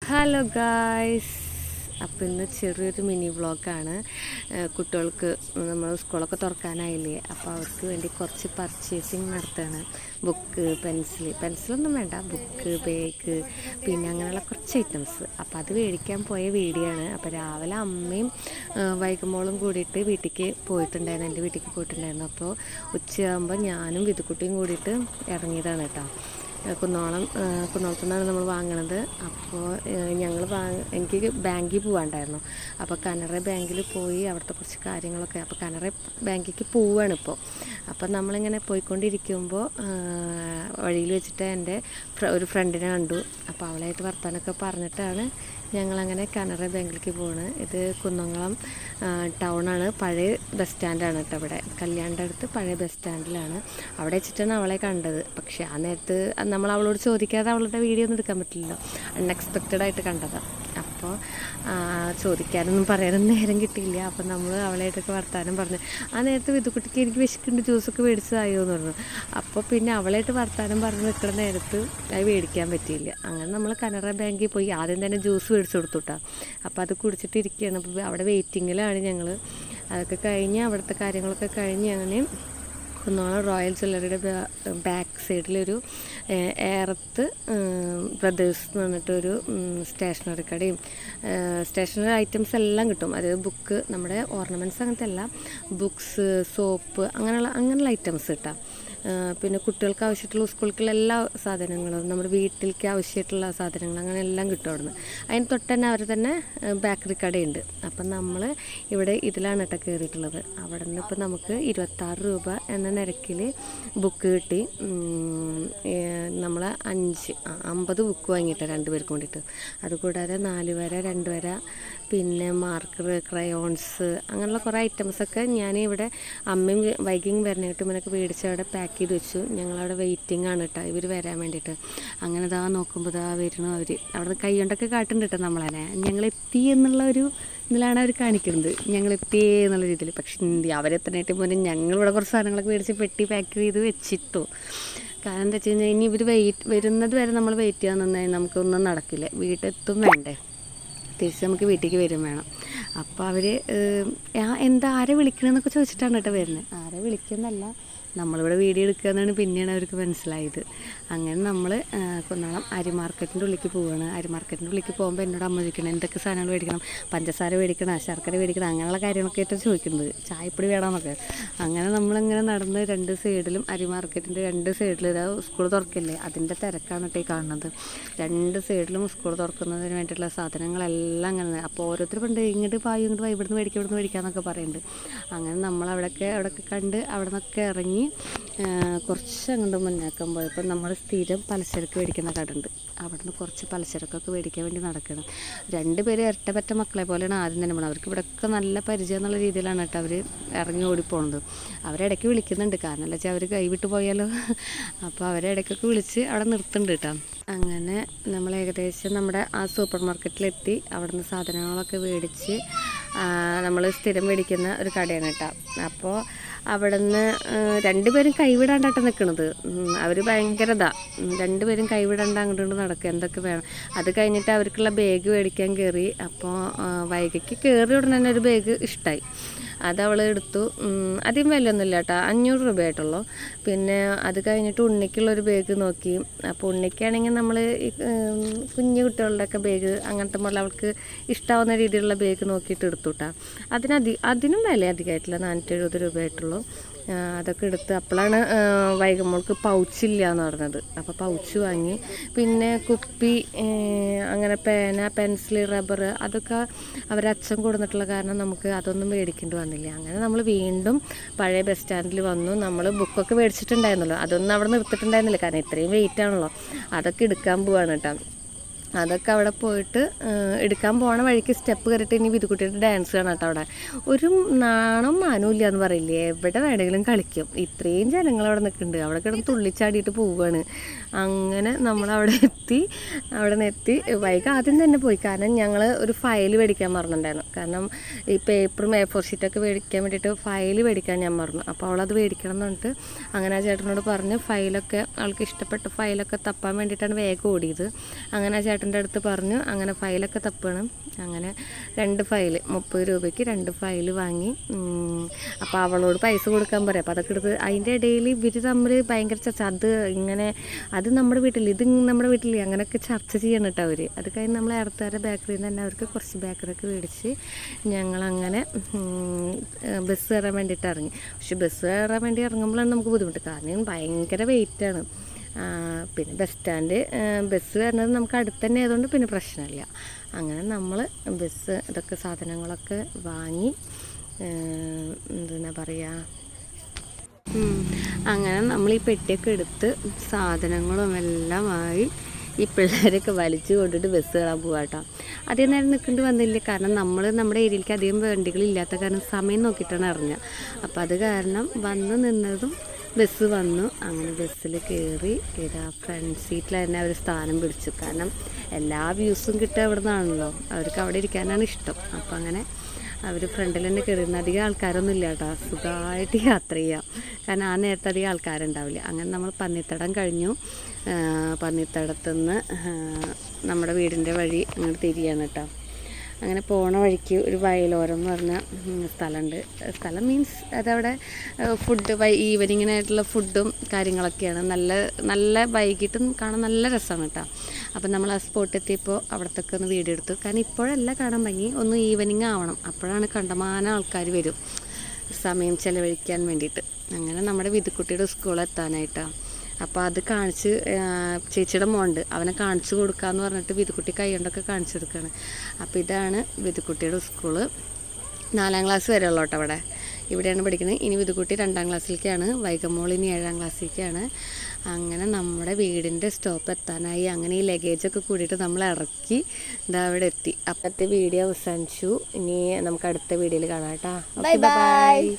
Hello guys, അപ്പോൾ ഇന്ന് ചെറിയൊരു മിനി വ്ളോഗാണ്. കുട്ടികൾക്ക് നമ്മൾ സ്കൂളൊക്കെ തുറക്കാനായില്ലേ, അപ്പോൾ അവർക്ക് വേണ്ടി കുറച്ച് പർച്ചേസിങ് നടത്തുകയാണ്. ബുക്ക്, പെൻസിലൊന്നും വേണ്ട, ബുക്ക്, ബാഗ്, പിന്നെ അങ്ങനെയുള്ള കുറച്ച് ഐറ്റംസ്. അപ്പോൾ അത് മേടിക്കാൻ പോയ വീഡിയോ ആണ്. അപ്പോൾ രാവിലെ അമ്മയും വൈകുമോളും കൂടിയിട്ട് വീട്ടിലേക്ക് പോയിട്ടുണ്ടായിരുന്നു, എൻ്റെ വീട്ടിലേക്ക് പോയിട്ടുണ്ടായിരുന്നു. അപ്പോൾ ഉച്ചയാകുമ്പോൾ ഞാനും വിതുക്കുട്ടിയും കൂടിയിട്ട് ഇറങ്ങിയതാണ് കേട്ടോ. കുന്നോളത്തു നിന്നാണ് നമ്മൾ വാങ്ങണത്. അപ്പോൾ എനിക്ക് ബാങ്കിൽ പോകാണ്ടായിരുന്നു. അപ്പോൾ കനറ ബാങ്കിൽ പോയി അവിടുത്തെ കുറച്ച് കാര്യങ്ങളൊക്കെ, അപ്പോൾ കനറ ബാങ്കിലേക്ക് പോവുകയാണ് ഇപ്പോൾ. അപ്പം നമ്മളിങ്ങനെ പോയിക്കൊണ്ടിരിക്കുമ്പോൾ വഴിയിൽ വെച്ചിട്ട് എൻ്റെ ഒരു ഫ്രണ്ടിനെ കണ്ടു. അപ്പോൾ അവളായിട്ട് വർത്താനമൊക്കെ പറഞ്ഞിട്ടാണ് ഞങ്ങളങ്ങനെ കനറ ബാങ്കിലേക്ക് പോകുന്നത്. ഇത് കുന്നംകുളം ടൗണാണ്, പഴയ ബസ് സ്റ്റാൻഡാണ് കേട്ടോ. ഇവിടെ കല്യാണിൻ്റെ അടുത്ത് പഴയ ബസ് സ്റ്റാൻഡിലാണ്. അവിടെ വെച്ചിട്ടാണ് അവളെ കണ്ടത്. പക്ഷേ ആ നേരത്ത് നമ്മൾ അവളോട് ചോദിക്കാതെ അവളുടെ വീഡിയോ ഒന്നും എടുക്കാൻ പറ്റില്ലല്ലോ, അൺഎക്സ്പെക്റ്റഡായിട്ട് കണ്ടതാണ്. അപ്പോൾ ചോദിക്കാനൊന്നും പറയാനൊന്നും നേരം കിട്ടിയില്ല. അപ്പോൾ നമ്മൾ അവളായിട്ടൊക്കെ വർത്താനം പറഞ്ഞു. ആ നേരത്ത് വിതുക്കുട്ടിക്ക് എനിക്ക് വിശക്കുണ്ട്, ജ്യൂസൊക്കെ മേടിച്ചതായോ എന്ന് പറഞ്ഞു. അപ്പോൾ പിന്നെ അവളായിട്ട് വർത്താനം പറഞ്ഞ് നിൽക്കുന്ന നേരത്ത് അത് മേടിക്കാൻ പറ്റിയില്ല. അങ്ങനെ നമ്മൾ കനറ ബാങ്കിൽ പോയി ആദ്യം തന്നെ ജ്യൂസ് മേടിച്ചു കൊടുത്തു കേട്ടോ. അപ്പോൾ അത് കുടിച്ചിട്ടിരിക്കുകയാണ്. അപ്പോൾ അവിടെ വെയിറ്റിങ്ങിലാണ് ഞങ്ങൾ. അതൊക്കെ കഴിഞ്ഞ് അവിടുത്തെ കാര്യങ്ങളൊക്കെ കഴിഞ്ഞ് അങ്ങനെ കുന്നോളം റോയൽ ജ്വല്ലറിയുടെ ബാക്ക് സൈഡിലൊരു ഏറത്ത് ബ്രദേഴ്സ് എന്ന് പറഞ്ഞിട്ടൊരു സ്റ്റേഷനറി കടയും സ്റ്റേഷനറി ഐറ്റംസ് എല്ലാം കിട്ടും. അതായത് ബുക്ക്, നമ്മുടെ ഓർണമെൻറ്റ്സ് അങ്ങനത്തെ എല്ലാം, ബുക്സ്, സോപ്പ്, അങ്ങനെയുള്ള ഐറ്റംസ് കിട്ടാം. പിന്നെ കുട്ടികൾക്ക് ആവശ്യമായിട്ടുള്ള സ്കൂളിലേക്കുള്ള എല്ലാ സാധനങ്ങളും, നമ്മുടെ വീട്ടിലേക്ക് ആവശ്യമായിട്ടുള്ള സാധനങ്ങൾ, അങ്ങനെ എല്ലാം കിട്ടും അവിടുന്ന്. അതിന് തൊട്ട് തന്നെ അവർ തന്നെ ബേക്കറി കടയുണ്ട്. അപ്പം നമ്മൾ ഇവിടെ ഇതിലാണ് കേട്ടോ കയറിയിട്ടുള്ളത്. അവിടെ നിന്ന് ഇപ്പം നമുക്ക് 26 രൂപ എന്ന നിരക്കിൽ ബുക്ക് കിട്ടി. നമ്മൾ 50 ബുക്ക് വാങ്ങിയിട്ടാണ് 2 പേർക്ക് വേണ്ടിയിട്ട്. അതുകൂടാതെ 4 വര, 2 വര, പിന്നെ മാർക്കർ, ക്രയോൺസ്, അങ്ങനെയുള്ള കുറേ ഐറ്റംസൊക്കെ ഞാൻ ഇവിടെ അമ്മയും വൈകിങ് വരണായിട്ട് ഇവനൊക്കെ മേടിച്ച് അവിടെ പാക്ക് ചെയ്ത് വെച്ചു. ഞങ്ങളവിടെ വെയിറ്റിംഗ് ആണ് കേട്ടോ ഇവർ വരാൻ വേണ്ടിയിട്ട്. അങ്ങനെ ഇതാ നോക്കുമ്പോൾ ഇതാ വരുന്നു അവർ. അവിടെ നിന്ന് കൈ കൊണ്ടൊക്കെ കാട്ടുന്നുണ്ട് കേട്ടോ നമ്മളതിനെ. ഞങ്ങളെത്തി എന്നുള്ള ഒരു ഇതിലാണ് അവർ കാണിക്കുന്നത്, ഞങ്ങളെത്തി എന്നുള്ള രീതിയിൽ. പക്ഷേ അവരെത്തനായിട്ട് മുന്നേ ഞങ്ങളിവിടെ കുറച്ച് സാധനങ്ങളൊക്കെ മേടിച്ച് പെട്ടി പാക്ക് ചെയ്ത് വെച്ചിട്ടു. കാരണം എന്താ വെച്ച് കഴിഞ്ഞാൽ ഇനി ഇവർ വരുന്നത് വരെ നമ്മൾ വെയിറ്റ് ചെയ്യാൻ നിന്നാൽ നമുക്കൊന്നും നടക്കില്ല. വീട്ടിലെത്തും വേണ്ടേ, തിരിച്ച് നമുക്ക് വീട്ടിലേക്ക് വരും വേണം. അപ്പോൾ അവർ എന്താ ആരെ വിളിക്കണമെന്നൊക്കെ ചോദിച്ചിട്ടാണ് കേട്ടോ വരുന്നത്. ആരെ വിളിക്കുന്നല്ല, നമ്മളിവിടെ വീഡിയോ എടുക്കുകയെന്നാണ് പിന്നെയാണ് അവർക്ക് മനസ്സിലായത്. അങ്ങനെ നമ്മൾ കുന്നോളം അരി മാർക്കറ്റിൻ്റെ ഉള്ളിലേക്ക് പോവുകയാണ്. അരി മാർക്കറ്റിൻ്റെ ഉള്ളിലേക്ക് പോകുമ്പോൾ എന്നോട് അമ്മ ചോദിക്കണം എന്തൊക്കെ സാധനങ്ങൾ മേടിക്കണം, പഞ്ചസാര മേടിക്കണം, ശർക്കര മേടിക്കണം, അങ്ങനെയുള്ള കാര്യങ്ങളൊക്കെ ആയിട്ട് ചോദിക്കുന്നത്, ചായപ്പൊടി വേണമെന്നൊക്കെ. അങ്ങനെ നമ്മളിങ്ങനെ നടന്ന് 2 സൈഡിലും, അരി മാർക്കറ്റിൻ്റെ 2 സൈഡിലും ഇതാ സ്കൂൾ തുറക്കില്ലേ, അതിൻ്റെ തിരക്കാണ് കേട്ടോ ഈ കാണുന്നത്. 2 സൈഡിലും സ്കൂൾ തുറക്കുന്നതിന് വേണ്ടിയിട്ടുള്ള സാധനങ്ങളെല്ലാം അങ്ങനെ. അപ്പോൾ ഓരോരുത്തർ പണ്ട് ഇങ്ങോട്ട് പായും, ഇങ്ങോട്ട് പായും, ഇവിടുന്ന് മേടിക്കാമെന്നൊക്കെ പറയുന്നുണ്ട്. അങ്ങനെ നമ്മൾ അവിടെയൊക്കെ കണ്ട് അവിടെ നിന്നൊക്കെ ഇറങ്ങി കുറച്ച് അങ്ങോട്ട് മുന്നേക്കാൻ പോയപ്പോൾ നമ്മൾ സ്ഥിരം പലചരക്ക് മേടിക്കുന്ന കട ഉണ്ട്. അവിടെ നിന്ന് കുറച്ച് പലചരക്കൊക്കെ മേടിക്കാൻ വേണ്ടി നടക്കണം. 2 പേര് ഇരട്ടപ്പറ്റ മക്കളെ പോലെയാണ് ആദ്യം തന്നെ പോകണം. അവർക്ക് ഇവിടെയൊക്കെ നല്ല പരിചയം എന്നുള്ള രീതിയിലാണ് കേട്ടോ അവർ ഇറങ്ങി ഓടിപ്പോണത്. അവരിടയ്ക്ക് വിളിക്കുന്നുണ്ട്, കാരണം എന്താ വെച്ചാൽ അവർ കൈവിട്ട് പോയാലോ. അപ്പോൾ അവരെ ഇടയ്ക്കൊക്കെ വിളിച്ച് അവിടെ നിർത്തുന്നുണ്ട് കേട്ടോ. അങ്ങനെ നമ്മൾ ഏകദേശം നമ്മുടെ ആ സൂപ്പർ മാർക്കറ്റിലെത്തി. അവിടെ നിന്ന് സാധനങ്ങളൊക്കെ മേടിച്ച് നമ്മൾ സ്ഥിരം മേടിക്കുന്ന ഒരു കടയാണ് കേട്ടോ. അപ്പോൾ അവിടെ നിന്ന് 2 പേരും കൈവിടാണ്ടായിട്ട് നിൽക്കണത്. അവർ ഭയങ്കര 2 പേരും കൈവിടാണ്ട് അങ്ങോട്ട് നടക്കുക, എന്തൊക്കെ വേണം. അത് കഴിഞ്ഞിട്ട് അവർക്കുള്ള ബാഗ് മേടിക്കാൻ കയറി. അപ്പോൾ വൈകിക്ക് കയറി ഉടനെ തന്നെ ഒരു ബാഗ് ഇഷ്ടമായി. അതവൾ എടുത്തു. അധികം വിലയൊന്നുമില്ല കേട്ടോ, 500 രൂപയായിട്ടുള്ളൂ. പിന്നെ അത് കഴിഞ്ഞിട്ട് ഉണ്ണിക്കുള്ളൊരു ബാഗ് നോക്കി. അപ്പോൾ ഉണ്ണിക്കാണെങ്കിൽ നമ്മൾ ഈ കുഞ്ഞു കുട്ടികളുടെയൊക്കെ ബാഗ് അങ്ങനത്തെ പോലെ അവൾക്ക് ഇഷ്ടമാവുന്ന രീതിയിലുള്ള ബാഗ് നോക്കിയിട്ട് എടുത്തു കേട്ടോ. അതിനും വില അധികമായിട്ടില്ല, 470 രൂപയായിട്ടുള്ളൂ. അതൊക്കെ എടുത്ത് അപ്പോഴാണ് വൈകുമ്പോൾക്ക് പൗച്ചില്ല എന്ന് പറഞ്ഞത്. അപ്പോൾ പൗച്ച് വാങ്ങി. പിന്നെ കുപ്പി, അങ്ങനെ പേന, പെൻസിൽ, റബ്ബർ, അതൊക്കെ അവരച്ഛൻ കൊടുത്തിട്ടുള്ള കാരണം നമുക്ക് അതൊന്നും മേടിക്കേണ്ടി വന്നില്ല. അങ്ങനെ നമ്മൾ വീണ്ടും പഴയ ബസ് സ്റ്റാൻഡിൽ വന്നു. നമ്മൾ ബുക്കൊക്കെ മേടിച്ചിട്ടുണ്ടായിരുന്നല്ലോ, അതൊന്നും അവിടെ നിർത്തിയിട്ടുണ്ടായിരുന്നില്ല, കാരണം ഇത്രയും വെയിറ്റ് ആണല്ലോ. അതൊക്കെ എടുക്കാൻ പോവാണ് കേട്ടോ. അതൊക്കെ അവിടെ പോയിട്ട് എടുക്കാൻ പോണ വഴിക്ക് സ്റ്റെപ്പ് കയറിയിട്ട് ഇനി വിതുക്കുട്ടിയുടെ ഡാൻസ് കാണാം കേട്ടോ. അവിടെ ഒരു നാണം മാനവും എന്ന് പറയില്ലേ, എവിടെ വേണമെങ്കിലും കളിക്കും. ഇത്രയും ജനങ്ങൾ അവിടെ നിൽക്കുന്നുണ്ട്, അവിടെ കിടന്ന് തുള്ളിച്ചാടിയിട്ട് പോവുകയാണ്. അങ്ങനെ നമ്മളവിടെ എത്തി. വൈകി ആദ്യം തന്നെ പോയി, കാരണം ഞങ്ങൾ ഒരു ഫയൽ മേടിക്കാൻ മറന്നിട്ടുണ്ടായിരുന്നു. കാരണം ഈ പേപ്പറും A4 ഷീറ്റൊക്കെ മേടിക്കാൻ വേണ്ടിയിട്ട് ഫയൽ മേടിക്കാൻ ഞാൻ മറന്നു. അപ്പോൾ അവളത് മേടിക്കണം എന്ന് പറഞ്ഞിട്ട് അങ്ങനെ ആ ചേട്ടനോട് പറഞ്ഞ് ഫയലൊക്കെ, അവൾക്ക് ഇഷ്ടപ്പെട്ട ഫയലൊക്കെ തപ്പാൻ വേണ്ടിയിട്ടാണ് വേഗം ഓടിയത്. അങ്ങനെ ആ ചേട്ടൻ എൻ്റെ അടുത്ത് പറഞ്ഞു. അങ്ങനെ ഫയലൊക്കെ തപ്പണം. അങ്ങനെ 2 ഫയൽ 30 രൂപയ്ക്ക് 2 ഫയൽ വാങ്ങി. അപ്പോൾ അവളോട് പൈസ കൊടുക്കാൻ പറയാം. അപ്പോൾ അതൊക്കെ എടുത്ത് അതിൻ്റെ ഇടയിൽ ഇവർ തമ്മിൽ ഭയങ്കര ചർച്ച. അത് നമ്മുടെ വീട്ടിൽ, ഇത് നമ്മുടെ വീട്ടിൽ, അങ്ങനെയൊക്കെ ചർച്ച ചെയ്യണം കേട്ടോ അവർ. അത് കഴിഞ്ഞ് നമ്മൾ അടുത്തുകാരെ ബേക്കറിയിൽ നിന്ന് തന്നെ അവർക്ക് കുറച്ച് ബേക്കറിയൊക്കെ മേടിച്ച് ഞങ്ങളങ്ങനെ ബസ് കയറാൻ വേണ്ടിയിട്ട് ഇറങ്ങി. പക്ഷെ ബസ് കയറാൻ വേണ്ടി ഇറങ്ങുമ്പോഴാണ് നമുക്ക് ബുദ്ധിമുട്ട്. കാരണം ഭയങ്കര വെയിറ്റാണ്. പിന്നെ ബസ് വരുന്നത് നമുക്ക് അടുത്ത് തന്നെ ആയതുകൊണ്ട് പിന്നെ പ്രശ്നമില്ല. അങ്ങനെ നമ്മൾ ഇതൊക്കെ സാധനങ്ങളൊക്കെ വാങ്ങി എന്താ പറയുക, അങ്ങനെ നമ്മൾ ഈ പെട്ടിയൊക്കെ എടുത്ത് സാധനങ്ങളും എല്ലാമായി ഈ പിള്ളേരൊക്കെ വലിച്ചു കൊണ്ടിട്ട് ബസ് കയറാൻ പോകാട്ടോ. അധികം നേരം നിൽക്കേണ്ടി വന്നില്ല. കാരണം നമ്മുടെ ഏരിയയിലേക്ക് അധികം വണ്ടികളില്ലാത്ത കാരണം സമയം നോക്കിയിട്ടാണ് ഇറങ്ങുക. അപ്പോൾ അത് കാരണം വന്ന് നിന്നതും ബസ് വന്നു. അങ്ങനെ ബസ്സിൽ കയറി ഇതാ ഫ്രണ്ട് സീറ്റിൽ തന്നെ അവർ സ്ഥാനം പിടിച്ചു. കാരണം എല്ലാ വ്യൂസും കിട്ടുക അവിടെ നിന്നാണല്ലോ, അവർക്ക് അവിടെ ഇരിക്കാനാണ് ഇഷ്ടം. അപ്പം അങ്ങനെ അവർ ഫ്രണ്ടിൽ തന്നെ കയറുന്ന അധികം ആൾക്കാരൊന്നും ഇല്ല കേട്ടോ. സുഖമായിട്ട് യാത്ര ചെയ്യാം. കാരണം ആ നേരത്തെ അധികം ആൾക്കാരുണ്ടാവില്ല. അങ്ങനെ നമ്മൾ പന്നിത്തടം കഴിഞ്ഞു. പന്നിത്തടത്തുനിന്ന് നമ്മുടെ വീടിൻ്റെ വഴി അങ്ങോട്ട് തിരിയാണ് കേട്ടോ. അങ്ങനെ പോണ വഴിക്ക് ഒരു വയലോരം എന്ന് പറഞ്ഞ സ്ഥലമുണ്ട്. സ്ഥലം മീൻസ് അതവിടെ ഫുഡ് ഈവനിങ്ങിനായിട്ടുള്ള ഫുഡും കാര്യങ്ങളൊക്കെയാണ്. നല്ല വൈകിട്ടും കാണാൻ നല്ല രസമാണ് കേട്ടോ. അപ്പം നമ്മൾ ആ സ്പോട്ട് എത്തിയപ്പോൾ അവിടത്തൊക്കെ ഒന്ന് വീഡിയോ എടുത്തു. കാരണം ഇപ്പോഴല്ല കാണാൻ ഭംഗി, ഒന്ന് ഈവനിങ് ആവണം. അപ്പോഴാണ് കണ്ടമാനം ആൾക്കാർ വരും സമയം ചിലവഴിക്കാൻ വേണ്ടിയിട്ട്. അങ്ങനെ നമ്മുടെ വിധുക്കുട്ടിയുടെ സ്കൂളിൽ എത്താനായിട്ടാണ്. അപ്പോൾ അത് കാണിച്ച് ചേച്ചിയുടെ മോണ്ട് അവനെ കാണിച്ചു കൊടുക്കാമെന്ന് പറഞ്ഞിട്ട് വിധുക്കുട്ടി കൈ കൊണ്ടൊക്കെ കാണിച്ചു കൊടുക്കുകയാണ്. അപ്പോൾ ഇതാണ് വിധുക്കുട്ടിയുടെ സ്കൂള്. 4ാം ക്ലാസ് വരെ ഉള്ളൂ കേട്ടോ അവിടെ. ഇവിടെയാണ് പഠിക്കുന്നത്. ഇനി വിധുക്കുട്ടി 2ാം ക്ലാസ്സിലേക്കാണ്. വൈകമോൾ ഇനി 7ാം ക്ലാസ്സിലേക്കാണ്. അങ്ങനെ നമ്മുടെ വീടിൻ്റെ സ്റ്റോപ്പ് എത്താനായി. അങ്ങനെ ഈ ലഗേജൊക്കെ കൂടിയിട്ട് നമ്മൾ ഇറക്കി ഇതാ അവിടെ എത്തി. അപ്പോഴത്തെ വീഡിയോ അവസാനിച്ചു. ഇനി നമുക്ക് അടുത്ത വീഡിയോയിൽ കാണാം കേട്ടോ. Bye bye.